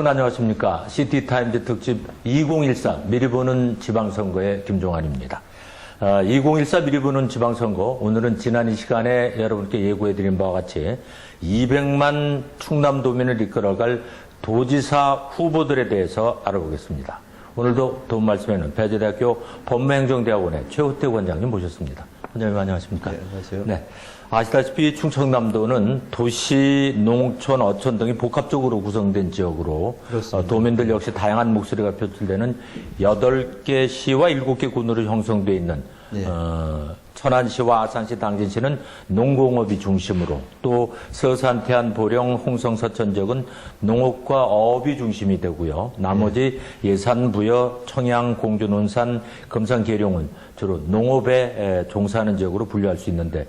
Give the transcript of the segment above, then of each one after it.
여러분 안녕하십니까. 시티타임즈 특집 2014 미리 보는 지방선거의 김종환입니다. 2014 미리 보는 지방선거, 오늘은 지난 이 시간에 여러분께 예고해드린 바와 같이 200만 충남도민을 이끌어갈 도지사 후보들에 대해서 알아보겠습니다. 오늘도 도움 말씀에는 배재대학교 법무행정대학원의 최호태 원장님 모셨습니다. 원장님 안녕하십니까? 네, 안녕하세요. 네. 아시다시피 충청남도는 도시, 농촌, 어촌 등이 복합적으로 구성된 지역으로 도민들 역시 다양한 목소리가 표출되는 8개 시와 7개 군으로 형성되어 있는 네. 천안시와 아산시, 당진시는 농공업이 중심으로 또 서산, 태안, 보령, 홍성, 서천 지역은 농업과 어업이 중심이 되고요. 나머지 예산, 부여, 청양, 공주, 논산, 금산, 계룡은 주로 농업에 종사하는 지역으로 분류할 수 있는데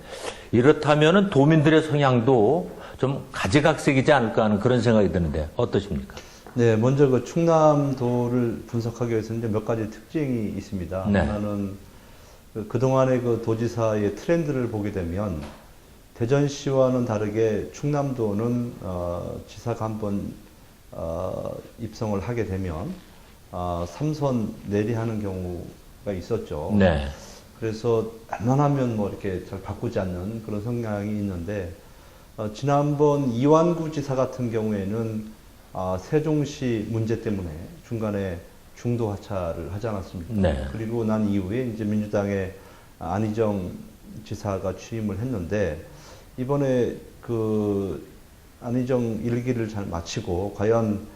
이렇다면은 도민들의 성향도 좀 가지각색이지 않을까 하는 그런 생각이 드는데 어떠십니까? 네, 먼저 그 충남도를 분석하기 위해서 이제 몇 가지 특징이 있습니다. 네. 하나는 그동안의 그 도지사의 트렌드를 보게 되면 대전시와는 다르게 충남도는 지사가 한번 입성을 하게 되면 3선 내리하는 경우가 있었죠. 네. 그래서 웬만하면 뭐 이렇게 잘 바꾸지 않는 그런 성향이 있는데 지난번 이완구 지사 같은 경우에는 세종시 문제 때문에 중간에 중도 하차를 하지 않았습니까? 네. 그리고 난 이후에 이제 민주당의 안희정 지사가 취임을 했는데 이번에 그 안희정 일기를 잘 마치고 과연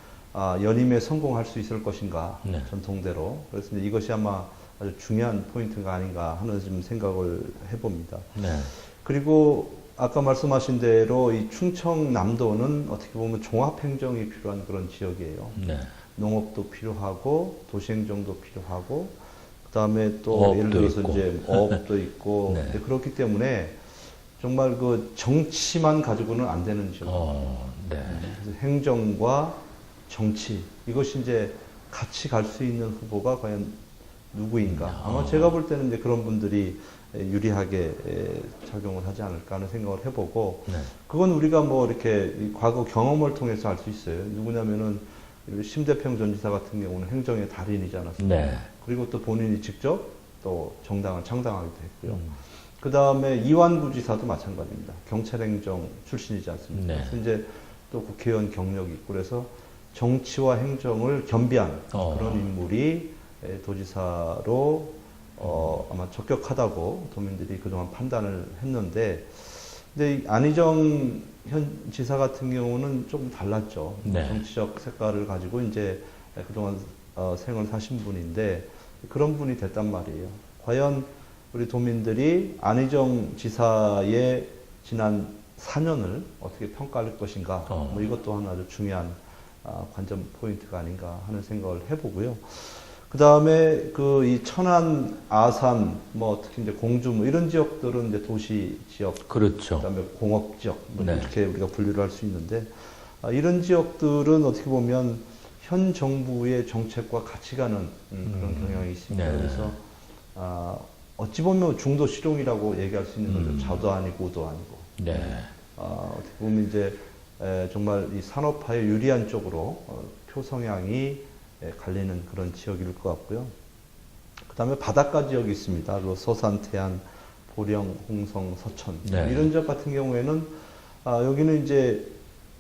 연임에 성공할 수 있을 것인가? 네. 전통대로. 그래서 이제 이것이 아마 아주 중요한 포인트가 아닌가 하는 좀 생각을 해봅니다. 네. 그리고 아까 말씀하신 대로 이 충청남도는 어떻게 보면 종합행정이 필요한 그런 지역이에요. 네. 농업도 필요하고 도시행정도 필요하고 그다음에 또 예를 들어서 있고. 이제 어업도 있고 네. 이제 그렇기 때문에 정말 그 정치만 가지고는 안 되는 지역. 네. 그래서 행정과 정치 이것이 이제 같이 갈 수 있는 후보가 과연 누구인가? 아마 제가 볼 때는 이제 그런 분들이 유리하게 작용을 하지 않을까 하는 생각을 해보고 네. 그건 우리가 뭐 이렇게 과거 경험을 통해서 알 수 있어요. 누구냐면은 심대평 전 지사 같은 경우는 행정의 달인이지 않았습니까? 네. 그리고 또 본인이 직접 또 정당을 창당하기도 했고요. 그 다음에 이완구 지사도 마찬가지입니다. 경찰행정 출신이지 않습니까? 네. 그래서 이제 또 국회의원 경력이 있고 그래서 정치와 행정을 겸비한 그런 인물이 도지사로 아마 적격하다고 도민들이 그동안 판단을 했는데 근데 안희정 현 지사 같은 경우는 좀 달랐죠. 네. 정치적 색깔을 가지고 이제 그동안 생을 사신 분인데 그런 분이 됐단 말이에요. 과연 우리 도민들이 안희정 지사의 지난 4년을 어떻게 평가할 것인가? 뭐 이것 또한 아주 중요한 관전 포인트가 아닌가 하는 생각을 해보고요. 그 다음에 그 이 천안, 아산, 뭐 특히 이제 공주 뭐 이런 지역들은 이제 도시 지역, 그렇죠. 그다음에 공업 지역 뭐 네. 이렇게 우리가 분류를 할 수 있는데 이런 지역들은 어떻게 보면 현 정부의 정책과 같이 가는 그런 경향이 있습니다. 네. 그래서 어찌 보면 중도 실용이라고 얘기할 수 있는 거죠. 좌도 아니고 우도 아니고. 네. 어떻게 보면 이제 정말 이 산업화에 유리한 쪽으로 표 성향이 갈리는 그런 지역일 것 같고요. 그 다음에 바닷가 지역이 있습니다. 서산, 태안, 보령, 홍성, 서천. 네. 이런 지역 같은 경우에는, 여기는 이제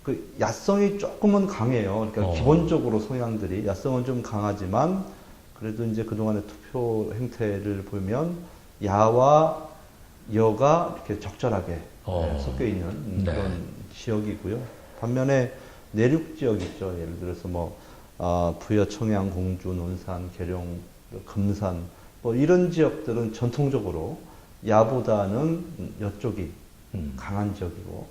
그 야성이 조금은 강해요. 그러니까 기본적으로 성향들이, 야성은 좀 강하지만, 그래도 이제 그동안의 투표 행태를 보면, 야와 여가 이렇게 적절하게 섞여 있는 네. 그런 지역이고요. 반면에 내륙 지역 있죠. 예를 들어서 뭐, 부여, 청양, 공주, 논산, 계룡, 금산 뭐 이런 지역들은 전통적으로 야보다는 이쪽이 강한 지역이고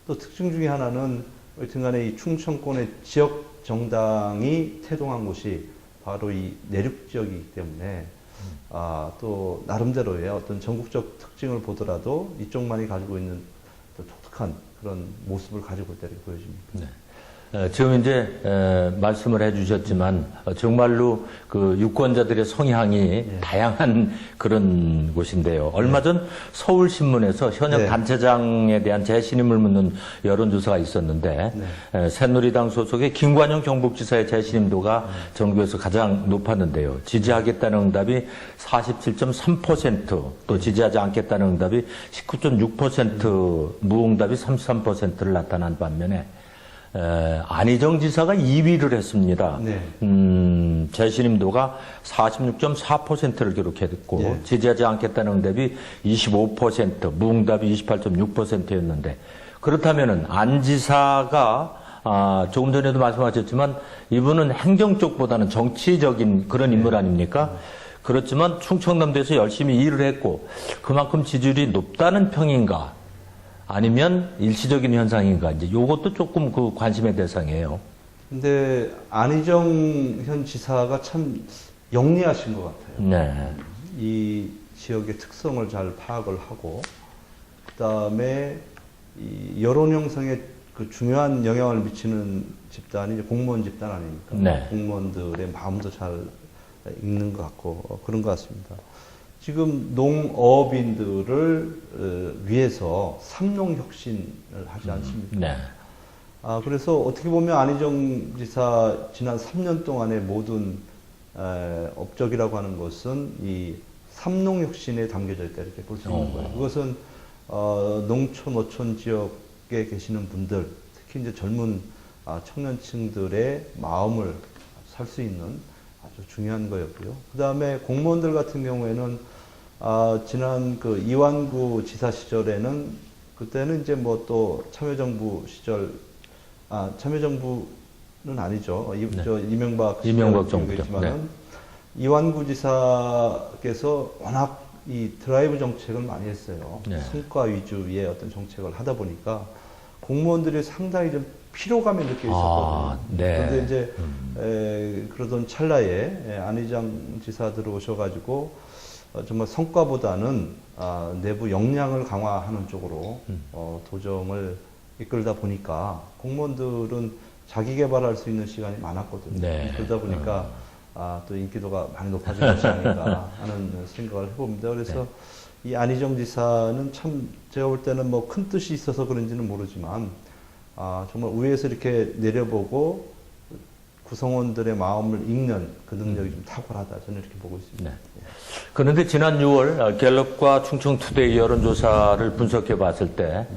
또 특징 중에 하나는 여튼간에 이 충청권의 지역 정당이 태동한 곳이 바로 이 내륙 지역이기 때문에 또 나름대로의 어떤 전국적 특징을 보더라도 이쪽만이 가지고 있는 또 독특한 그런 모습을 가지고 있다고 보여집니다. 네. 지금 이제 말씀을 해주셨지만 정말로 그 유권자들의 성향이 다양한 그런 곳인데요. 얼마 전 서울신문에서 현역 네. 단체장에 대한 재신임을 묻는 여론조사가 있었는데 새누리당 소속의 김관영 경북지사의 재신임도가 전국에서 가장 높았는데요. 지지하겠다는 응답이 47.3%, 또 지지하지 않겠다는 응답이 19.6%, 무응답이 33%를 나타난 반면에 안희정 지사가 2위를 했습니다. 네. 재신임도가 46.4%를 기록했고 네. 지지하지 않겠다는 응답이 25%, 무응답이 28.6%였는데 그렇다면은 안 지사가 조금 전에도 말씀하셨지만 이분은 행정 쪽보다는 정치적인 그런 인물 아닙니까? 그렇지만 충청남도에서 열심히 일을 했고 그만큼 지지율이 높다는 평인가? 아니면 일시적인 현상인가? 이제 요것도 조금 그 관심의 대상이에요. 근데 안희정 현 지사가 참 영리하신 것 같아요. 네. 이 지역의 특성을 잘 파악을 하고, 그 다음에 이 여론 형성에 그 중요한 영향을 미치는 집단이 이제 공무원 집단 아닙니까? 네. 공무원들의 마음도 잘 읽는 것 같고, 그런 것 같습니다. 지금 농업인들을 위해서 삼농혁신을 하지 않습니까? 네. 그래서 어떻게 보면 안희정 지사 지난 3년 동안의 모든 업적이라고 하는 것은 이 삼농혁신에 담겨져 있다 이렇게 볼 수 있는 거예요. 그것은 농촌, 어촌 지역에 계시는 분들, 특히 이제 젊은 청년층들의 마음을 살 수 있는 아주 중요한 거였고요. 그 다음에 공무원들 같은 경우에는 지난 그 이완구 지사 시절에는 그때는 이제 뭐 또 참여정부 시절, 참여정부는 아니죠. 이명박 정부죠. 정부였지만은 이완구 지사께서 워낙 이 드라이브 정책을 많이 했어요. 네. 성과 위주의 어떤 정책을 하다 보니까 공무원들이 상당히 좀 피로감이 느껴 있었거든요. 네. 그런데 이제 그러던 찰나에 안희정 지사 들어오셔가지고 정말 성과보다는 내부 역량을 강화하는 쪽으로 도정을 이끌다 보니까 공무원들은 자기 개발할 수 있는 시간이 많았거든요. 네. 그러다 보니까 또 인기도가 많이 높아진 것이 아닌가 하는 생각을 해봅니다. 그래서 이 안희정 지사는 참 제가 볼 때는 뭐 큰 뜻이 있어서 그런지는 모르지만 정말 위에서 이렇게 내려보고 구성원들의 마음을 읽는 그 능력이 좀 탁월하다. 저는 이렇게 보고 있습니다. 네. 그런데 지난 6월 갤럽과 충청투데이 여론조사를 분석해 봤을 때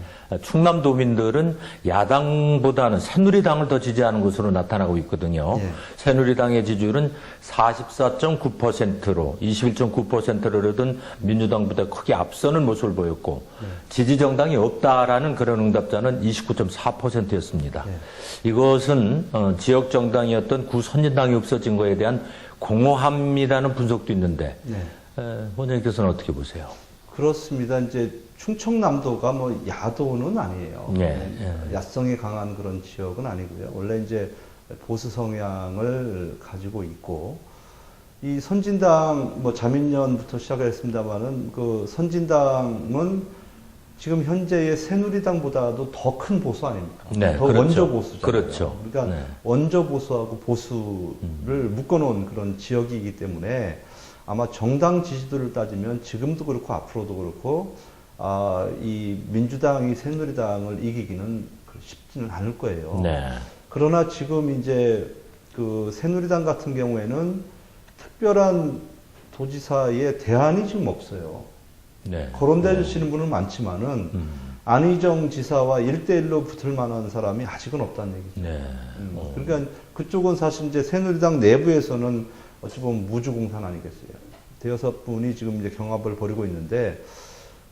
충남도민들은 야당보다는 새누리당을 더 지지하는 것으로 나타나고 있거든요. 예. 새누리당의 지지율은 44.9%로 21.9%를 얻은 민주당보다 크게 앞서는 모습을 보였고 지지정당이 없다라는 그런 응답자는 29.4%였습니다. 이것은 지역정당이었던 구선진당이 없어진 것에 대한 공허함이라는 분석도 있는데 원장님께서는 어떻게 보세요? 그렇습니다. 이제 충청남도가 뭐 야도는 아니에요. 네. 야성이 강한 그런 지역은 아니고요. 원래 이제 보수 성향을 가지고 있고 이 선진당 뭐 자민련부터 시작했습니다만은 그 선진당은 지금 현재의 새누리당보다도 더 큰 보수 아닙니까? 네, 더 그렇죠. 원조 보수잖아요. 그렇죠. 그러니까 네. 원조 보수하고 보수를 묶어놓은 그런 지역이기 때문에 아마 정당 지지도를 따지면 지금도 그렇고 앞으로도 그렇고 이 민주당이 새누리당을 이기기는 쉽지는 않을 거예요. 네. 그러나 지금 이제 그 새누리당 같은 경우에는 특별한 도지사의 대안이 지금 없어요. 네. 거론돼 주시는 분은 많지만은 안희정 지사와 1대1로 붙을 만한 사람이 아직은 없다는 얘기죠. 네. 그러니까 그쪽은 사실 이제 새누리당 내부에서는 어찌 보면 무주공산 아니겠어요. 대여섯 분이 지금 이제 경합을 벌이고 있는데,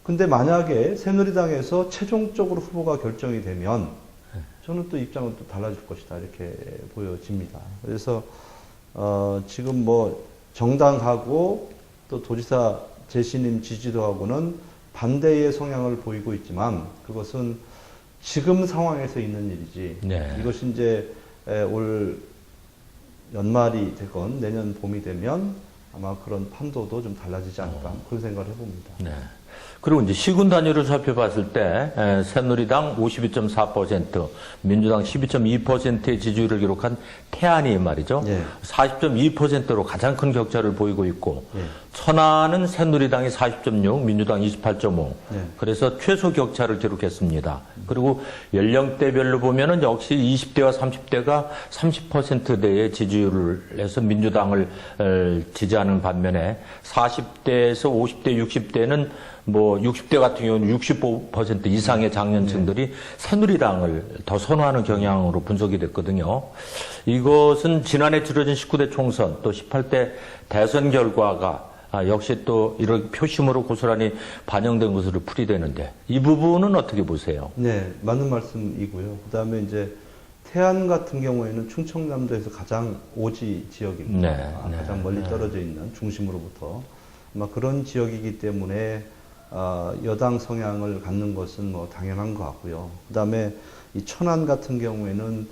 근데 만약에 새누리당에서 최종적으로 후보가 결정이 되면 저는 또 입장은 또 달라질 것이다 이렇게 보여집니다. 그래서 지금 뭐 정당하고 또 도지사 재신임 지지도하고는 반대의 성향을 보이고 있지만 그것은 지금 상황에서 있는 일이지. 네. 이것이 이제 올 연말이 되건 내년 봄이 되면 아마 그런 판도도 좀 달라지지 않을까 그런 생각을 해봅니다. 네. 그리고 이제 시군 단위를 살펴봤을 때 새누리당 52.4%, 민주당 12.2%의 지지율을 기록한 태안이 말이죠. 예. 40.2%로 가장 큰 격차를 보이고 있고 예. 천안은 새누리당이 40.6, 민주당 28.5. 예. 그래서 최소 격차를 기록했습니다. 그리고 연령대별로 보면은 역시 20대와 30대가 30%대의 지지율을 해서 민주당을 지지하는 반면에 40대에서 50대, 60대는 뭐 60대 같은 경우는 65% 이상의 장년층들이 새누리당을 더 선호하는 경향으로 분석이 됐거든요. 이것은 지난해 치러진 19대 총선 또 18대 대선 결과가 역시 또 이런 표심으로 고스란히 반영된 것으로 풀이되는데 이 부분은 어떻게 보세요? 네, 맞는 말씀이고요. 그다음에 이제 태안 같은 경우에는 충청남도에서 가장 오지 지역입니다. 네, 가장 멀리 떨어져 있는 중심으로부터 아마 그런 지역이기 때문에 여당 성향을 갖는 것은 뭐 당연한 것 같고요. 그다음에 이 천안 같은 경우에는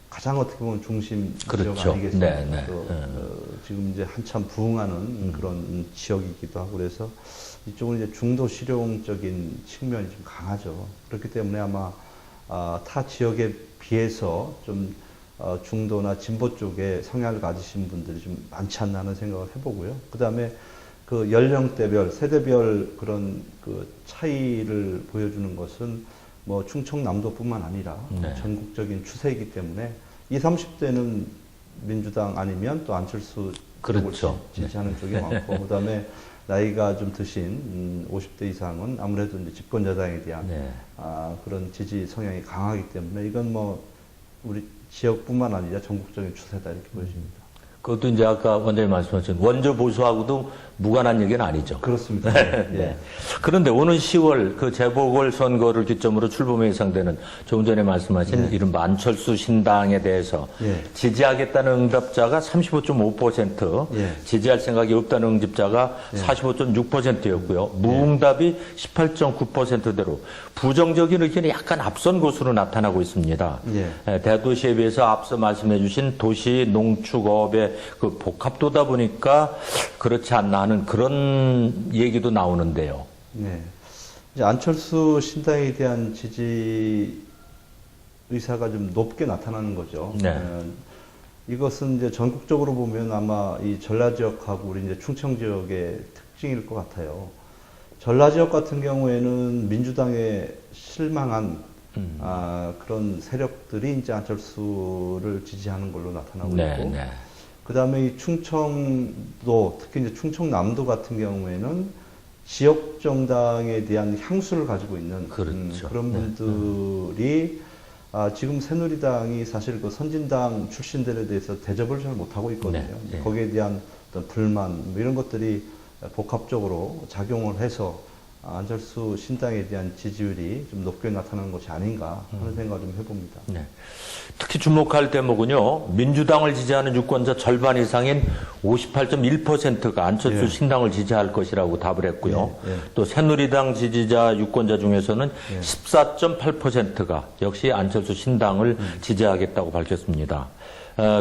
가장 어떻게 보면 중심 그렇죠. 지역 아니겠습니까? 네, 네. 지금 이제 한참 부흥하는 그런 지역이기도 하고 그래서 이쪽은 이제 중도 실용적인 측면이 좀 강하죠. 그렇기 때문에 아마 타 지역에 비해서 좀 중도나 진보 쪽에 성향을 가지신 분들이 좀 많지 않나 하는 생각을 해보고요. 그다음에 그 연령대별, 세대별 그런 그 차이를 보여주는 것은 뭐 충청남도뿐만 아니라 네. 전국적인 추세이기 때문에 20, 30대는 민주당 아니면 또 안철수 그렇죠. 쪽을 지지하는 쪽이 많고 그다음에 나이가 좀 드신 50대 이상은 아무래도 이제 집권 여당에 대한 네. 그런 지지 성향이 강하기 때문에 이건 뭐 우리 지역뿐만 아니라 전국적인 추세다 이렇게 보여집니다. 그것도 이제 아까 원장님 말씀하신 원조 보수하고도 무관한 얘기는 아니죠. 그렇습니다. 네. 예. 그런데 오는 10월 그 재보궐 선거를 기점으로 출범에 예상되는 조금 전에 말씀하신 이른바 안철수 신당에 대해서 예. 지지하겠다는 응답자가 35.5%, 예. 지지할 생각이 없다는 응집자가 45.6%였고요. 무응답이 18.9%대로 부정적인 의견이 약간 앞선 것으로 나타나고 있습니다. 예. 대도시에 비해서 앞서 말씀해 주신 도시, 농축, 업의 그 복합도다 보니까 그렇지 않나 하는 그런 얘기도 나오는데요. 네. 이제 안철수 신당에 대한 지지 의사가 좀 높게 나타나는 거죠. 네. 이것은 이제 전국적으로 보면 아마 이 전라 지역하고 우리 이제 충청 지역의 특징일 것 같아요. 전라 지역 같은 경우에는 민주당에 실망한 그런 세력들이 이제 안철수를 지지하는 걸로 나타나고 네, 있고, 네. 그 다음에 이 충청도, 특히 이제 충청남도 같은 경우에는 지역 정당에 대한 향수를 가지고 있는 그렇죠. 그런 분들이 지금 새누리당이 사실 그 선진당 출신들에 대해서 대접을 잘 못하고 있거든요. 네, 네. 거기에 대한 어떤 불만, 뭐 이런 것들이 복합적으로 작용을 해서 안철수 신당에 대한 지지율이 좀 높게 나타나는 것이 아닌가 하는 생각을 좀 해봅니다. 네. 특히 주목할 대목은요, 민주당을 지지하는 유권자 절반 이상인 58.1%가 안철수 예. 신당을 지지할 것이라고 답을 했고요. 예, 예. 또 새누리당 지지자 유권자 중에서는 14.8%가 역시 안철수 신당을 지지하겠다고 밝혔습니다.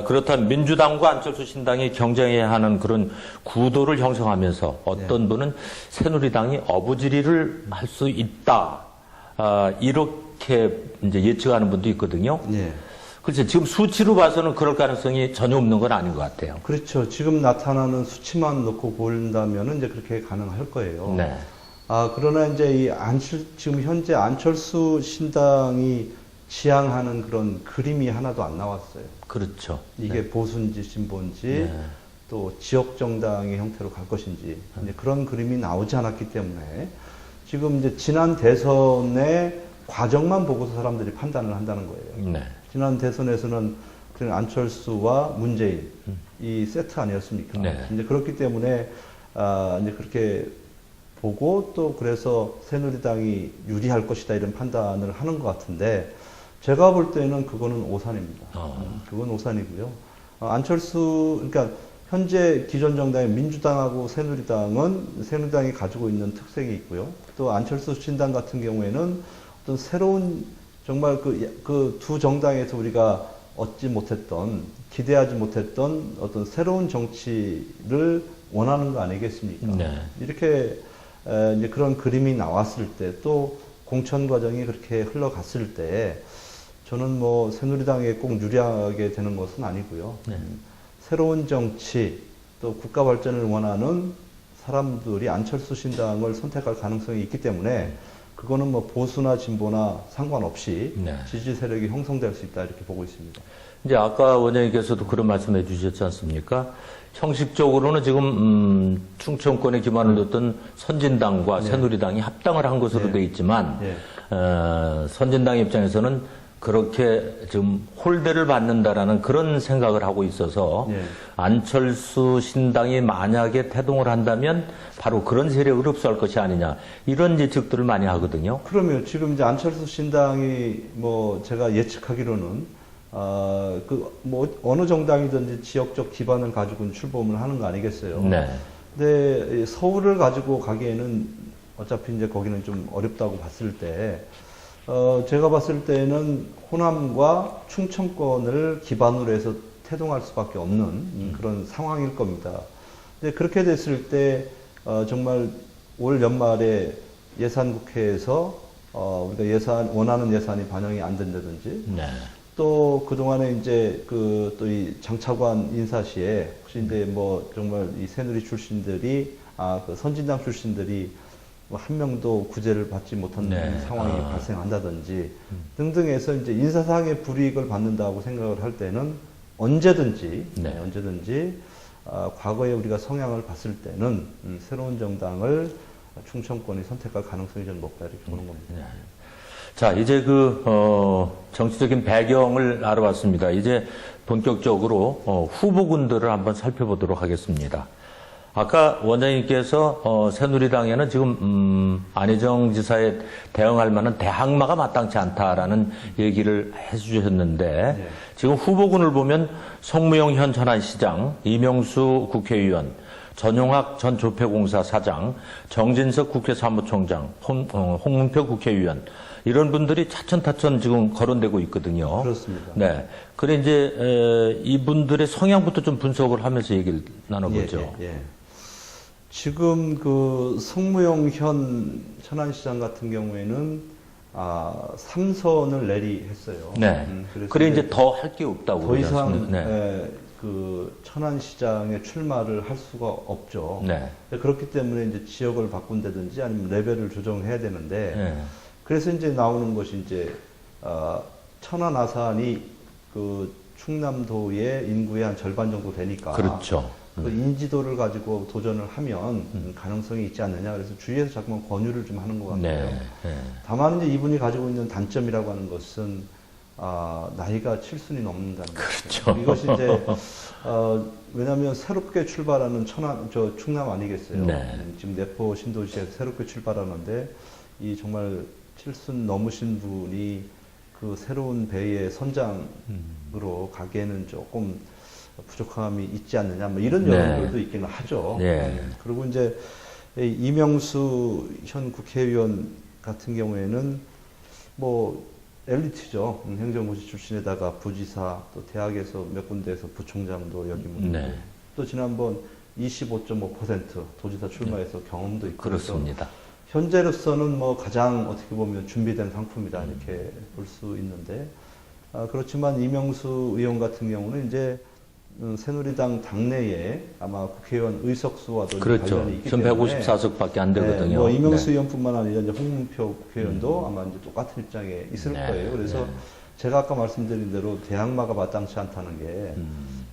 그렇다면 민주당과 안철수 신당이 경쟁해야 하는 그런 구도를 형성하면서 어떤 분은 새누리당이 어부지리를 할 수 있다. 이렇게 이제 예측하는 분도 있거든요. 예. 그렇죠. 지금 수치로 봐서는 그럴 가능성이 전혀 없는 건 아닌 것 같아요. 그렇죠. 지금 나타나는 수치만 놓고 본다면은 이제 그렇게 가능할 거예요. 네. 그러나 이제 지금 현재 안철수 신당이 지향하는 그런 그림이 하나도 안 나왔어요. 그렇죠. 이게 보수인지 진보인지 네. 또 지역 정당의 형태로 갈 것인지 이제 그런 그림이 나오지 않았기 때문에 지금 이제 지난 대선의 과정만 보고서 사람들이 판단을 한다는 거예요. 네. 지난 대선에서는 그냥 안철수와 문재인 이 세트 아니었습니까? 네. 이제 그렇기 때문에 이제 그렇게 보고 또 그래서 새누리당이 유리할 것이다 이런 판단을 하는 것 같은데 제가 볼 때는 그거는 오산입니다. 그건 오산이고요. 안철수 그러니까 현재 기존 정당의 민주당하고 새누리당이 가지고 있는 특색이 있고요. 또 안철수 신당 같은 경우에는 어떤 새로운 정말 그 두 정당에서 우리가 얻지 못했던 기대하지 못했던 어떤 새로운 정치를 원하는 거 아니겠습니까? 네. 이렇게 이제 그런 그림이 나왔을 때 또 공천 과정이 그렇게 흘러갔을 때 저는 뭐 새누리당에 꼭 유리하게 되는 것은 아니고요. 네. 새로운 정치 또 국가 발전을 원하는 사람들이 안철수 신당을 선택할 가능성이 있기 때문에 그거는 뭐 보수나 진보나 상관없이 네. 지지 세력이 형성될 수 있다 이렇게 보고 있습니다. 이제 아까 원장님께서도 그런 말씀해 주셨지 않습니까? 형식적으로는 지금 충청권에 기반을 뒀던 선진당과 새누리당이 합당을 한 것으로 돼 있지만 네. 선진당 입장에서는 그렇게 지금 홀대를 받는다라는 그런 생각을 하고 있어서 네. 안철수 신당이 만약에 태동을 한다면 바로 그런 세력을 흡수할 것이 아니냐 이런 예측들을 많이 하거든요. 그러면 지금 이제 안철수 신당이 뭐 제가 예측하기로는 뭐 어느 정당이든지 지역적 기반을 가지고 출범을 하는 거 아니겠어요? 네. 근데 서울을 가지고 가기에는 어차피 이제 거기는 좀 어렵다고 봤을 때 제가 봤을 때는 호남과 충청권을 기반으로 해서 태동할 수밖에 없는 그런 상황일 겁니다. 근데 그렇게 됐을 때 정말 올 연말에 예산국회에서 우리가 원하는 예산이 반영이 안 된다든지 네. 또 그동안에 이제 또 이 장차관 인사 시에 혹시 이제 뭐 정말 이 새누리 출신들이 그 선진당 출신들이 뭐 한 명도 구제를 받지 못한 네. 상황이 발생한다든지 등등해서 이제 인사상의 불이익을 받는다고 생각을 할 때는 언제든지 네. 언제든지 과거에 우리가 성향을 봤을 때는 새로운 정당을 충청권이 선택할 가능성이 좀 높다 이렇게 보는 겁니다. 네. 자, 이제 정치적인 배경을 알아봤습니다. 이제 본격적으로 후보군들을 한번 살펴보도록 하겠습니다. 아까 원장님께서 새누리당에는 지금 안희정 지사에 대응할 만한 대항마가 마땅치 않다라는 얘기를 해주셨는데 네. 지금 후보군을 보면 성무영 현 천안시장, 이명수 국회의원, 전용학 전 조폐공사 사장, 정진석 국회 사무총장, 홍문표 국회의원 이런 분들이 차츰차츰 지금 거론되고 있거든요. 그렇습니다. 네. 그래 이제 이분들의 성향부터 좀 분석을 하면서 얘기를 나눠보죠. 예. 지금 그 성무용 현 천안시장 같은 경우에는 3선을 내리했어요. 네. 그래서 그래 이제 더 할 게 없다고 더 그러지 이상 않습니까? 네. 그 천안시장에 출마를 할 수가 없죠. 네. 그렇기 때문에 이제 지역을 바꾼다든지 아니면 레벨을 조정해야 되는데 네. 그래서 이제 나오는 것이 이제 천안 아산이 그 충남도의 인구의 한 절반 정도 되니까 그렇죠. 그 인지도를 가지고 도전을 하면 가능성이 있지 않느냐. 그래서 주위에서 자꾸만 권유를 좀 하는 것 같고요. 네. 네. 다만 이제 이분이 가지고 있는 단점이라고 하는 것은 나이가 7순이 넘는다는 그렇죠. 거죠. 이것이 이제 왜냐하면 새롭게 출발하는 충남 아니겠어요. 네. 지금 내포 신도시에서 새롭게 출발하는데 이 정말 7순 넘으신 분이 그 새로운 배의 선장으로 가기에는 조금 부족함이 있지 않느냐, 뭐 이런 네. 여론들도 있기는 하죠. 네. 그리고 이제 이명수 현 국회의원 같은 경우에는 뭐 엘리트죠. 행정고시 출신에다가 부지사, 또 대학에서 몇 군데에서 부총장도 역임을 네. 했고, 또 지난번 25.5% 도지사 출마해서 경험도 있고, 그렇습니다. 현재로서는 뭐 가장 어떻게 보면 준비된 상품이다 이렇게 볼 수 있는데 그렇지만 이명수 의원 같은 경우는 이제 새누리당 당내에 아마 국회의원 의석수와도 그렇죠. 관련이 있기 지금 때문에 154석밖에 안 되거든요. 네, 뭐 이명수 네. 의원뿐만 아니라 이제 홍문표 국회의원도 아마 이제 똑같은 입장에 있을 네, 거예요. 그래서 네. 제가 아까 말씀드린 대로 대항마가 마땅치 않다는 게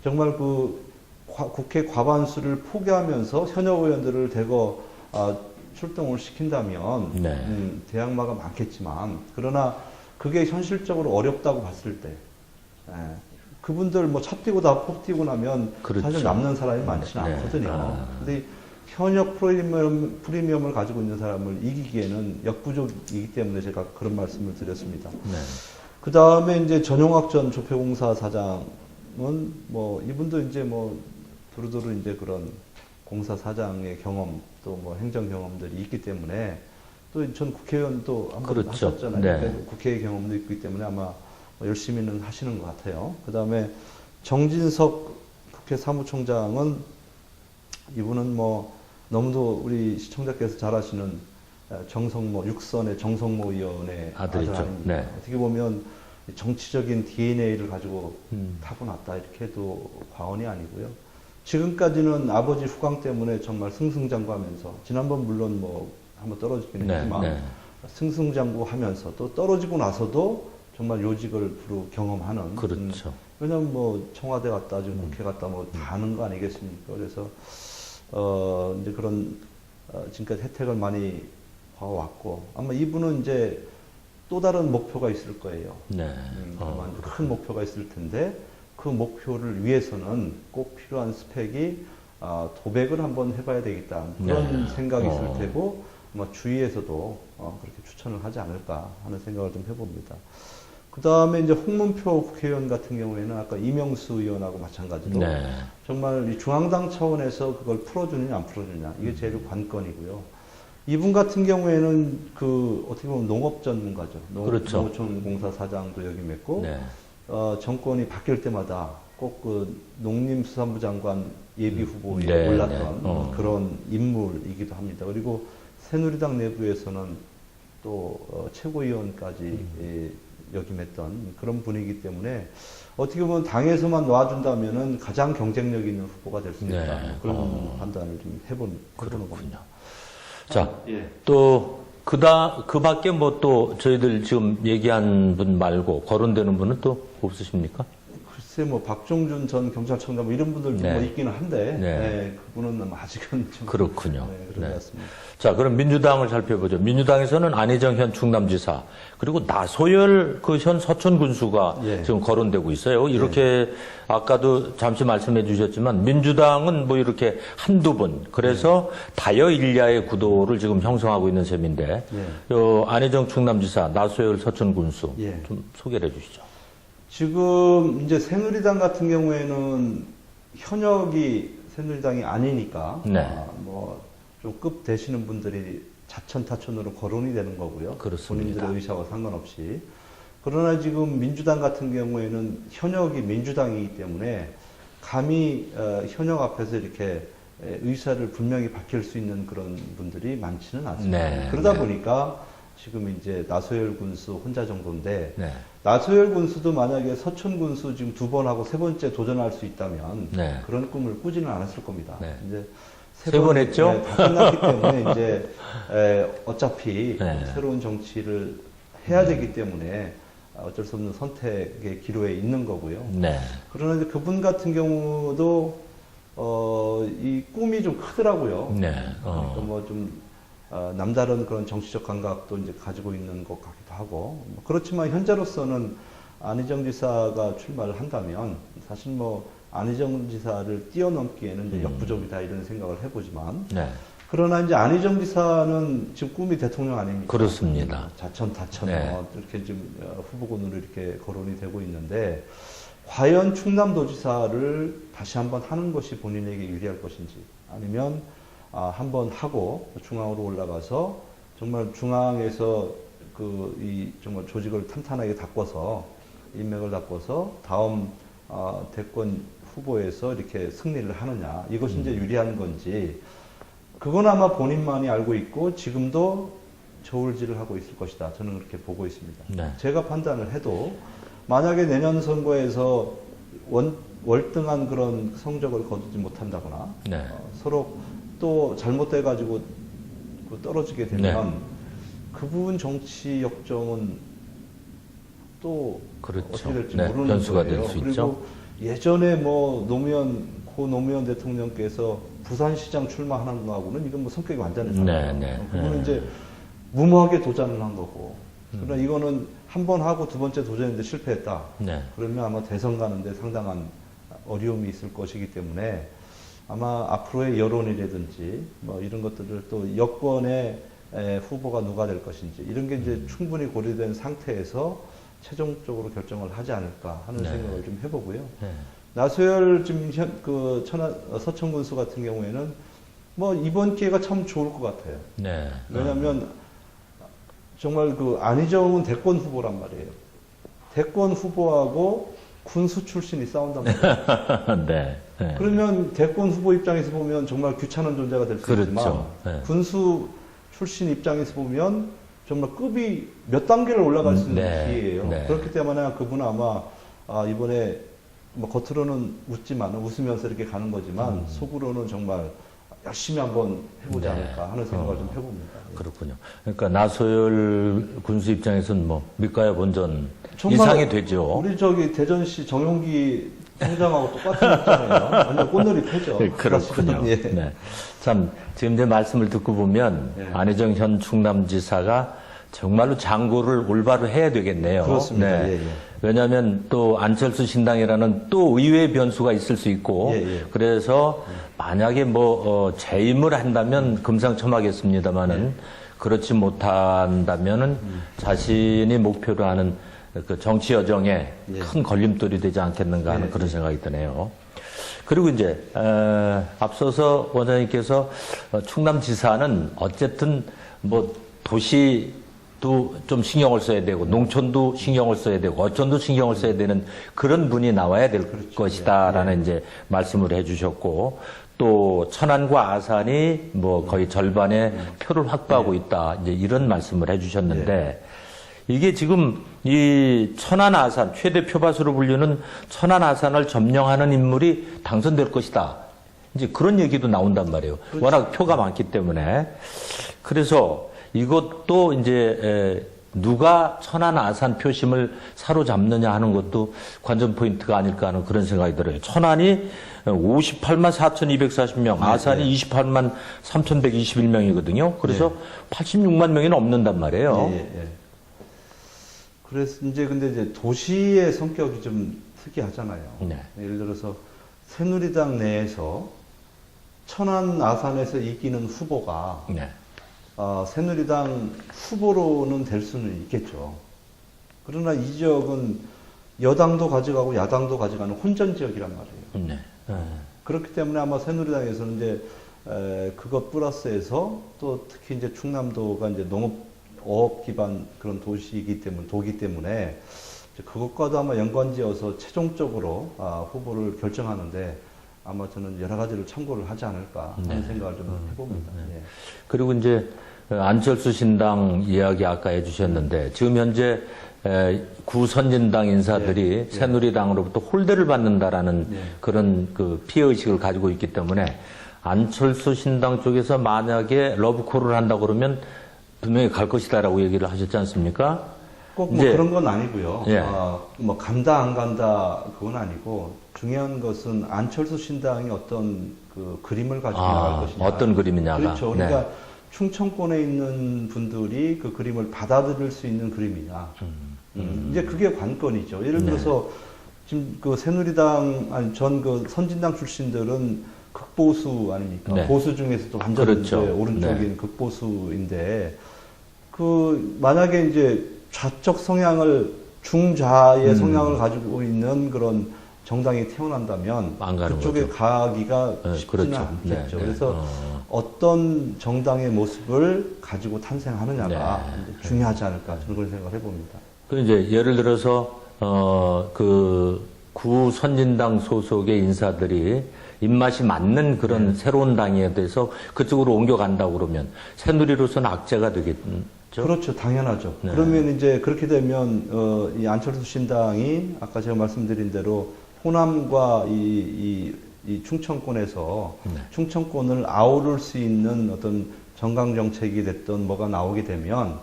정말 그 국회 과반수를 포기하면서 현역 의원들을 대거 출동을 시킨다면 네. 대항마가 많겠지만 그러나 그게 현실적으로 어렵다고 봤을 때 그분들 뭐 차 뛰고 다 폭 뛰고 나면 그렇죠. 사실 남는 사람이 많지는 네. 않거든요. 근데 현역 프리미엄을 가지고 있는 사람을 이기기에는 역부족이기 때문에 제가 그런 말씀을 드렸습니다. 네. 그 다음에 이제 전용학 전 조폐공사 사장은 뭐 이분도 이제 뭐 두루두루 이제 그런 공사 사장의 경험 또 뭐 행정 경험들이 있기 때문에 또 전 국회의원도 한번 그렇죠. 하셨잖아요. 네. 그러니까 국회의 경험도 있기 때문에 아마 열심히는 하시는 것 같아요. 그 다음에 정진석 국회 사무총장은 이분은 뭐 너무도 우리 시청자께서 잘 아시는 정성모, 육선의 정성모 의원의 아들이죠. 아들 아닙니까? 네. 어떻게 보면 정치적인 DNA를 가지고 타고났다 이렇게 해도 과언이 아니고요. 지금까지는 아버지 후광 때문에 정말 승승장구하면서 지난번 물론 뭐 한번 떨어지긴 네, 했지만 네. 승승장구하면서 또 떨어지고 나서도 정말 요직을 두루 경험하는 그렇죠. 왜냐면 뭐 청와대 갔다 지금 국회 갔다 뭐 다 하는 거 아니겠습니까? 그래서 이제 그런 지금까지 혜택을 많이 봐왔고 아마 이분은 이제 또 다른 목표가 있을 거예요. 네. 아마 큰 목표가 있을 텐데 그 목표를 위해서는 꼭 필요한 스펙이 도백을 한번 해봐야 되겠다 그런 네. 생각이 있을 테고 아마 주위에서도 그렇게 추천을 하지 않을까 하는 생각을 좀 해봅니다. 그 다음에 이제 홍문표 국회의원 같은 경우에는 아까 이명수 의원하고 마찬가지로 네. 정말 이 중앙당 차원에서 그걸 풀어주느냐 안 풀어주느냐 이게 제일 관건이고요. 이분 같은 경우에는 그 어떻게 보면 농업 전문가죠. 그렇죠. 농촌공사 사장도 역임했고 네. 정권이 바뀔 때마다 꼭 그 농림수산부 장관 예비 후보에 네, 올랐던 네. 그런 인물이기도 합니다. 그리고 새누리당 내부에서는 또 최고위원까지 역임했던 그런 분이기 때문에 어떻게 보면 당에서만 놔준다면은 가장 경쟁력 있는 후보가 될 수 있다. 네. 그런 판단을 좀 해보는 그렇군요. 겁니다. 자, 예. 또 그 밖에 뭐 또 저희들 지금 얘기한 분 말고 거론되는 분은 또 없으십니까? 글쎄 뭐 박종준 전 경찰청장 뭐 이런 분들도 네. 뭐 있기는 한데 네. 네, 그분은 아직은 좀 그렇군요. 네, 그런 네. 것 같습니다. 자, 그럼 민주당을 살펴보죠. 민주당에서는 안희정 현 충남지사 그리고 나소열 그 현 서촌 군수가 예. 지금 거론되고 있어요. 이렇게 아까도 잠시 말씀해 주셨지만 민주당은 뭐 이렇게 한두 분 그래서 다여일야의 구도를 지금 형성하고 있는 셈인데 안희정 충남지사 나소열 서촌 군수 예. 좀 소개를 해 주시죠. 지금 이제 새누리당 같은 경우에는 현역이 새누리당이 아니니까 네. 뭐 좀 급 되시는 분들이 자천타천으로 거론이 되는 거고요. 그렇습니다. 본인들의 의사와 상관없이. 그러나 지금 민주당 같은 경우에는 현역이 민주당이기 때문에 감히 현역 앞에서 이렇게 의사를 분명히 밝힐 수 있는 그런 분들이 많지는 않습니다. 네, 그러다 네. 보니까 지금 이제 나소열 군수 혼자 정도인데 네. 나소열 군수도 만약에 서촌 군수 지금 2번 하고 3번째 도전할 수 있다면 네. 그런 꿈을 꾸지는 않았을 겁니다. 네. 이제 세 번 했죠? 다 끝났기 때문에 이제 어차피 네. 새로운 정치를 해야 되기 때문에 어쩔 수 없는 선택의 기로에 있는 거고요. 네. 그러나 이제 그분 같은 경우도 이 꿈이 좀 크더라고요. 네. 그러니까 뭐 좀 남다른 그런 정치적 감각도 이제 가지고 있는 것 같기도 하고 그렇지만 현재로서는 안희정 지사가 출마를 한다면 사실 뭐 안희정 지사를 뛰어넘기에는 이제 역부족이다 이런 생각을 해보지만 네. 그러나 이제 안희정 지사는 지금 꿈이 대통령 아닙니까? 그렇습니다. 자천타천 네. 이렇게 지금 후보군으로 이렇게 거론이 되고 있는데 과연 충남도지사를 다시 한번 하는 것이 본인에게 유리할 것인지 아니면 한번 하고 중앙으로 올라가서 정말 중앙에서 정말 조직을 탄탄하게 닦아서 인맥을 닦아서 다음 대권 후보에서 이렇게 승리를 하느냐 이것이 이제 유리한 건지 그건 아마 본인만이 알고 있고 지금도 저울질을 하고 있을 것이다. 저는 그렇게 보고 있습니다. 네. 제가 판단을 해도 만약에 내년 선거에서 월등한 그런 성적을 거두지 못한다거나 네. 서로 또 잘못돼가지고 떨어지게 되면 그 부분 정치 역정은 또 그렇죠. 어떻게 될지 네, 모르는 변수가 거예요. 될 수 그리고 있죠. 예전에 뭐 고 노무현 대통령께서 부산시장 출마하는 거하고는 이건 뭐 성격이 완전히 달라요. 네, 네. 그거는 이제 무모하게 도전을 한 거고. 그러나 이거는 한 번 하고 두 번째 도전했는데 실패했다. 네. 그러면 아마 대선 가는데 상당한 어려움이 있을 것이기 때문에 아마 앞으로의 여론이라든지 뭐 이런 것들을 또 여권의 후보가 누가 될 것인지 이런 게 이제 충분히 고려된 상태에서 최종적으로 결정을 하지 않을까 하는 네. 생각을 좀 해보고요. 네. 나소열 지금 서천군수 같은 경우에는 뭐 이번 기회가 참 좋을 것 같아요. 네. 왜냐하면 정말 안희정은 대권 후보란 말이에요. 대권 후보하고 군수 출신이 싸운단 말이에요. 네. 네. 그러면 대권 후보 입장에서 보면 정말 귀찮은 존재가 될 수 그렇죠. 있지만 네. 군수 출신 입장에서 보면 정말 급이 몇 단계를 올라갈 수 있는 네. 기회예요. 네. 그렇기 때문에 그분은 아마 이번에 뭐 겉으로는 웃으면서 이렇게 가는 거지만 속으로는 정말 열심히 한번 해보지 네. 않을까 하는 생각을 좀 해봅니다. 예. 그렇군요. 그러니까 나소열 군수 입장에서는 뭐 밑가야 본전 정말 이상이 되죠. 우리 대전시 정용기 총장하고 똑같은 입장이에요. 완전 꽃놀이 패죠. 네, 그렇군요. 예. 네. 참 지금 제 말씀을 듣고 보면 네. 안희정 현 충남지사가 정말로 장고를 올바로 해야 되겠네요. 그렇습니다. 네. 예, 예. 왜냐하면 또 안철수 신당이라는 또 의외의 변수가 있을 수 있고 예, 예. 그래서 만약에 재임을 한다면 금상첨화겠습니다마는 그렇지 못한다면은 자신이 목표로 하는 그 정치 여정에 예. 큰 걸림돌이 되지 않겠는가 하는 예, 그런 생각이 드네요. 그리고 이제 앞서서 원장님께서 충남지사는 어쨌든 뭐 도시도 좀 신경을 써야 되고 농촌도 신경을 써야 되고 어촌도 신경을 써야 되는 그런 분이 나와야 될 것이다라는 이제 말씀을 해주셨고 또 천안과 아산이 뭐 거의 절반의 표를 확보하고 있다 이제 이런 말씀을 해주셨는데. 이게 지금 이 천안 아산 최대 표밭으로 불리는 천안 아산을 점령하는 인물이 당선될 것이다. 이제 그런 얘기도 나온단 말이에요. 그렇죠. 워낙 표가 많기 때문에. 그래서 이것도 이제 누가 천안 아산 표심을 사로잡느냐 하는 것도 관전 포인트가 아닐까 하는 그런 생각이 들어요. 천안이 58만 4,240명, 아산이 28만 3,121명이거든요. 그래서 86만 명이 넘는단 말이에요. 예, 예. 그래서 근데 이제 도시의 성격이 좀 특이하잖아요. 네. 예를 들어서 새누리당 내에서 천안 아산에서 이기는 후보가 네. 새누리당 후보로는 될 수는 있겠죠. 그러나 이 지역은 여당도 가져가고 야당도 가져가는 혼전 지역이란 말이에요. 네. 그렇기 때문에 아마 새누리당에서는 이제 그것 플러스해서 또 특히 이제 충남도가 이제 어업 기반 그런 도시이기 때문에 이제 그것과도 아마 연관지어서 최종적으로 후보를 결정하는데 아마 저는 여러 가지를 참고를 하지 않을까 하는 생각을 좀 해봅니다. 예. 그리고 이제 안철수 신당 이야기 아까 해주셨는데 지금 현재 구선진당 인사들이 새누리당으로부터 홀대를 받는다라는 그런 그 피해의식을 가지고 있기 때문에 안철수 신당 쪽에서 만약에 러브콜을 한다고 그러면 분명히 갈 것이다라고 얘기를 하셨지 않습니까? 꼭 뭐 그런 건 아니고요. 예. 뭐 간다 안 간다 그건 아니고 중요한 것은 안철수 신당이 어떤 그 그림을 가지고 나갈 것이냐. 어떤 그림이냐가. 그렇죠. 그러니까 네. 충청권에 있는 분들이 그 그림을 받아들일 수 있는 그림이냐. 이제 그게 관건이죠. 예를 들어서 지금 그 새누리당 전 그 선진당 출신들은 극보수 아닙니까? 네. 보수 중에서도 완전 그렇죠. 이제 오른쪽인 네. 극보수인데 그 만약에 이제 좌쪽 성향을 중좌의 성향을 가지고 있는 그런 정당이 태어난다면 안 가는 그쪽에 거죠. 가기가 네, 쉽지는 그렇죠. 않겠죠. 네, 네. 그래서 어떤 정당의 모습을 가지고 탄생하느냐가 이제 중요하지 않을까 저는 그런 생각을 해봅니다. 그 이제 예를 들어서 그 구선진당 소속의 인사들이 입맛이 맞는 그런 새로운 당에 대해서 그쪽으로 옮겨간다고 그러면 새누리로서는 악재가 되겠죠. 그렇죠, 당연하죠. 네. 그러면 이제 그렇게 되면 이 안철수 신당이 아까 제가 말씀드린 대로 호남과 이 충청권에서 충청권을 아우를 수 있는 어떤 정강 정책이 됐던 뭐가 나오게 되면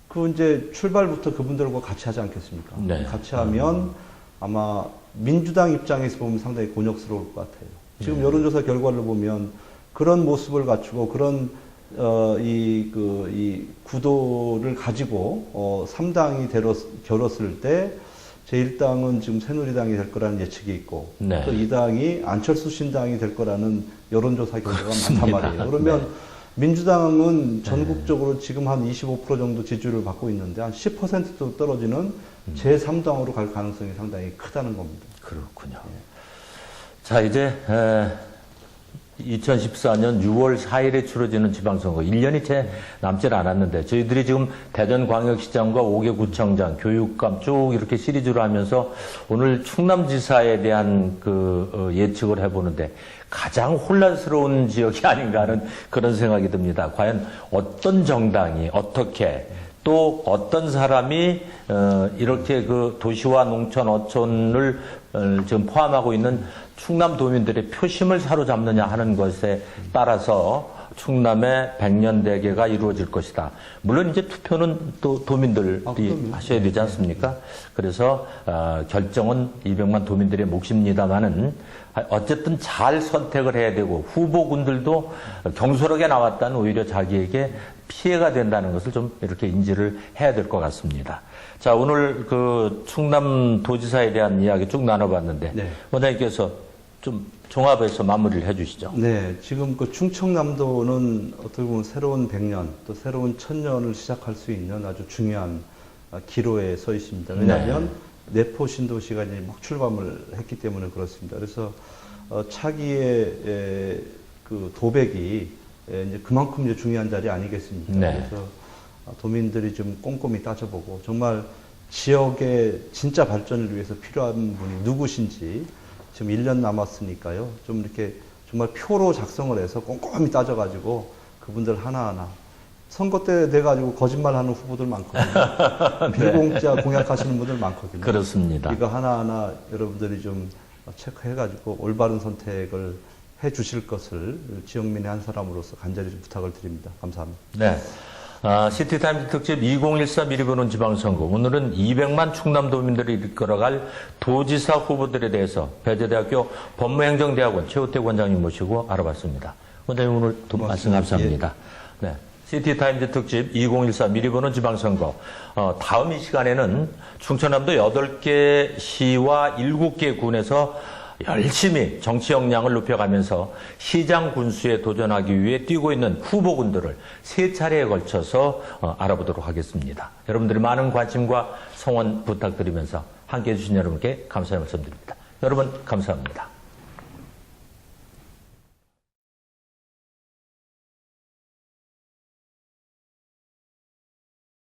그 이제 출발부터 그분들과 같이 하지 않겠습니까? 네. 같이 하면 아마 민주당 입장에서 보면 상당히 곤욕스러울 것 같아요. 지금 여론조사 결과를 보면 그런 모습을 갖추고 그런 이 구도를 가지고 3당이 결었을 때 제1당은 지금 새누리당이 될 거라는 예측이 있고 네. 또 2당이 안철수 신당이 될 거라는 여론조사 결과가 많단 말이에요. 그러면 민주당은 전국적으로 지금 한 25% 정도 지지율을 받고 있는데 한 10%도 떨어지는 제3당으로 갈 가능성이 상당히 크다는 겁니다. 그렇군요. 자, 이제 2014년 6월 4일에 치러지는 지방선거 1년이 채 남질 않았는데 저희들이 지금 대전광역시장과 5개 구청장, 교육감 쭉 이렇게 시리즈로 하면서 오늘 충남지사에 대한 예측을 해보는데 가장 혼란스러운 지역이 아닌가 하는 그런 생각이 듭니다. 과연 어떤 정당이 어떻게 또 어떤 사람이 이렇게 도시와 농촌, 어촌을 지금 포함하고 있는 충남 도민들의 표심을 사로잡느냐 하는 것에 따라서 충남의 백년대계가 이루어질 것이다. 물론 이제 투표는 또 도민들이 하셔야 되지 않습니까? 그래서 결정은 200만 도민들의 몫입니다만은 어쨌든 잘 선택을 해야 되고 후보군들도 경솔하게 나왔다는 오히려 자기에게 피해가 된다는 것을 좀 이렇게 인지를 해야 될 것 같습니다. 자, 오늘 충남도지사에 대한 이야기 쭉 나눠봤는데 네. 원장님께서 좀 종합해서 마무리를 해주시죠. 네, 지금 충청남도는 어떻게 보면 새로운 100년 또 새로운 1000년을 시작할 수 있는 아주 중요한 기로에 서 있습니다. 왜냐하면 내포 신도시가 이제 막 출범을 했기 때문에 그렇습니다. 그래서 차기의 도백이 이제 그만큼 이제 중요한 자리 아니겠습니까? 네. 그래서 도민들이 좀 꼼꼼히 따져보고 정말 지역의 진짜 발전을 위해서 필요한 분이 누구신지 지금 1년 남았으니까요. 좀 이렇게 정말 표로 작성을 해서 꼼꼼히 따져가지고 그분들 하나하나 선거 때 돼가지고 거짓말하는 후보들 많거든요. 비공짜 공약하시는 분들 많거든요. 그렇습니다. 이거 하나하나 여러분들이 좀 체크해가지고 올바른 선택을 해주실 것을 지역민의 한 사람으로서 간절히 좀 부탁을 드립니다. 감사합니다. 네. 시티타임즈 특집 2013 미리 보는 지방선거. 오늘은 200만 충남도민들이 이끌어갈 도지사 후보들에 대해서 배재대학교 법무행정대학원 최우택 원장님 모시고 알아봤습니다. 원장님 오늘 말씀 감사합니다. 네. 시티타임즈 특집 2013 미리 보는 지방선거. 다음 이 시간에는 충청남도 8개 시와 7개 군에서 열심히 정치 역량을 높여가면서 시장 군수에 도전하기 위해 뛰고 있는 후보군들을 3차례에 걸쳐서 알아보도록 하겠습니다. 여러분들의 많은 관심과 성원 부탁드리면서 함께해 주신 여러분께 감사의 말씀드립니다. 여러분 감사합니다.